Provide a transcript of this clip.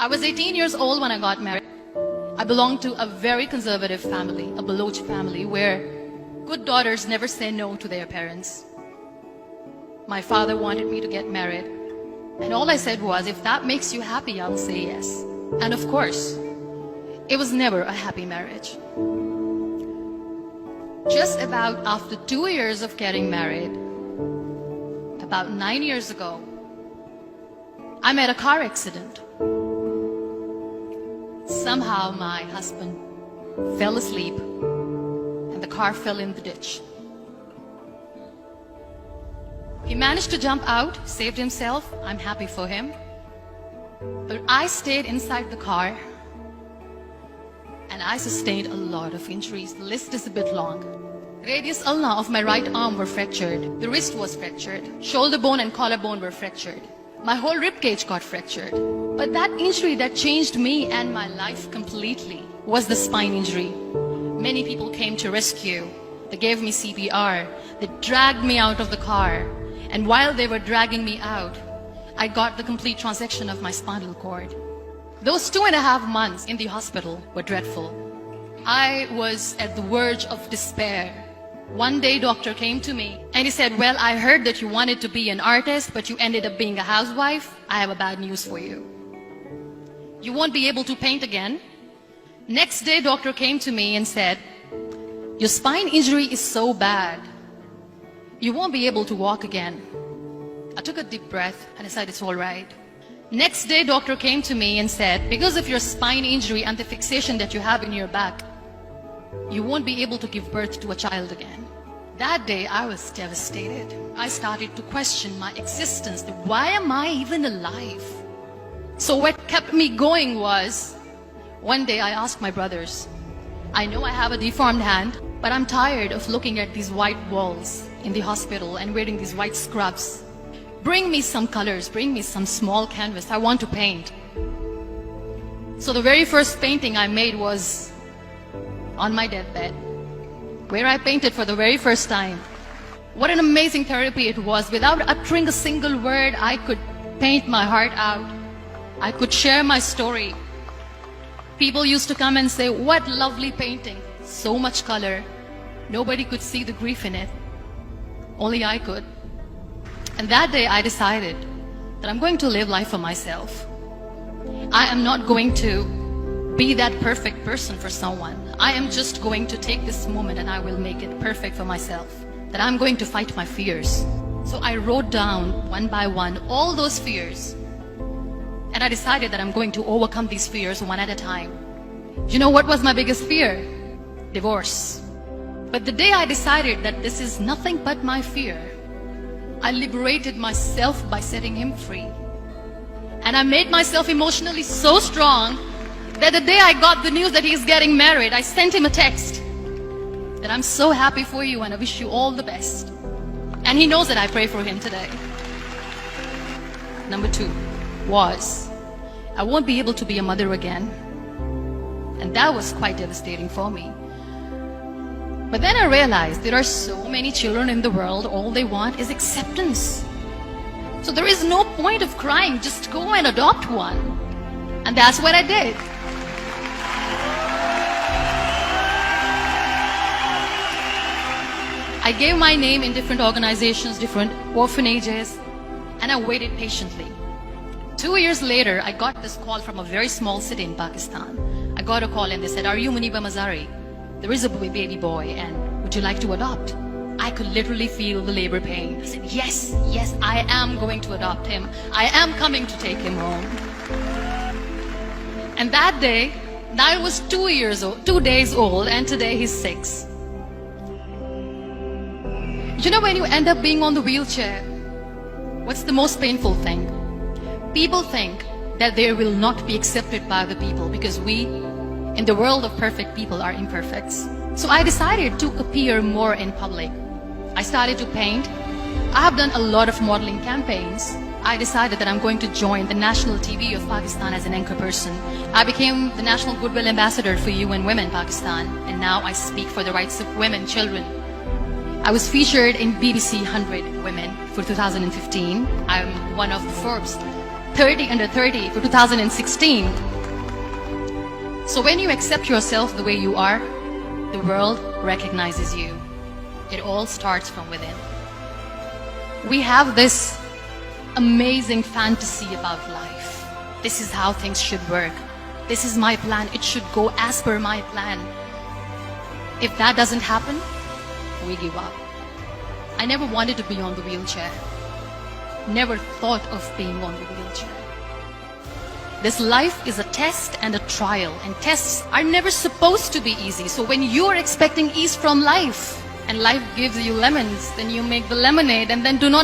I was 18 years old when I got married. I belonged to a very conservative family, a Baloch family, where good daughters never say no to their parents. My father wanted me to get married, and all I said was, if that makes you happy, I'll say yes. And of course, it was never a happy marriage. Just about after 2 years of getting married, about 9 years ago, I met a car accident. Somehow my husband fell asleep and the car fell in the ditch. He managed to jump out, saved himself. I'm happy for him. But I stayed inside the car and I sustained a lot of injuries. The list is a bit long. Radius ulna of my right arm were fractured. The wrist was fractured. Shoulder bone and collarbone were fractured. My whole rib cage got fractured. But that injury that changed me and my life completely was the spine injury. Many people came to rescue. They gave me CPR. They dragged me out of the car. And while they were dragging me out, I got the complete transection of my spinal cord. Those 2.5 months in the hospital were dreadful. I was at the verge of despair. One day, doctor came to me and he said, well, I heard that you wanted to be an artist, but you ended up being a housewife. I have a bad news for you. You won't be able to paint again. Next day, doctor came to me and said, your spine injury is so bad, you won't be able to walk again. I took a deep breath and I said, it's all right. Next day, doctor came to me and said, because of your spine injury and the fixation that you have in your back, you won't be able to give birth to a child again. That day, I was devastated. I started to question my existence. Why am I even alive? So what kept me going was, one day I asked my brothers, I know I have a deformed hand, but I'm tired of looking at these white walls in the hospital and wearing these white scrubs. Bring me some colors, bring me some small canvas. I want to paint. So the very first painting I made was on my deathbed, where I painted for the very first time. What an amazing therapy it was. Without uttering a single word, I could paint my heart out. I could share my story. People used to come and say, what lovely painting. So much color. Nobody could see the grief in it. Only I could. And that day I decided that I'm going to live life for myself. I am not going to be that perfect person for someone. I am just going to take this moment and I will make it perfect for myself. That I'm going to fight my fears. So I wrote down one by one all those fears. And I decided that I'm going to overcome these fears one at a time. You know what was my biggest fear? Divorce. But the day I decided that this is nothing but my fear, I liberated myself by setting him free. And I made myself emotionally so strong that the day I got the news that he's getting married, I sent him a text that I'm so happy for you and I wish you all the best. And he knows that I pray for him today. Number 2 was, I won't be able to be a mother again. And that was quite devastating for me. But then I realized there are so many children in the world, all they want is acceptance. So there is no point of crying, just go and adopt one. And that's what I did. I gave my name in different organizations, different orphanages, and I waited patiently. 2 years later, I got this call from a very small city in Pakistan. I got a call and they said, are you Muniba Mazari? There is a baby boy and would you like to adopt? I could literally feel the labor pain. I said, yes, yes, I am going to adopt him. I am coming to take him home. And that day, Niall was 2 days old, and today he's 6. You know, when you end up being on the wheelchair, what's the most painful thing? People think that they will not be accepted by the people because we, in the world of perfect people, are imperfects. So I decided to appear more in public. I started to paint. I have done a lot of modeling campaigns. I decided that I'm going to join the national TV of Pakistan as an anchor person. I became the National Goodwill Ambassador for UN Women Pakistan, and now I speak for the rights of women, children. I was featured in BBC 100 Women for 2015. I'm one of the Forbes 30 under 30 for 2016. So when you accept yourself the way you are, the world recognizes you. It all starts from within. We have this amazing fantasy about life. This is how things should work. This is my plan. It should go as per my plan. If that doesn't happen, we give up. I never wanted to be on the wheelchair. Never thought of being on the wheelchair. This life is a test and a trial, and tests are never supposed to be easy. So when you're expecting ease from life, and life gives you lemons, then you make the lemonade and then do not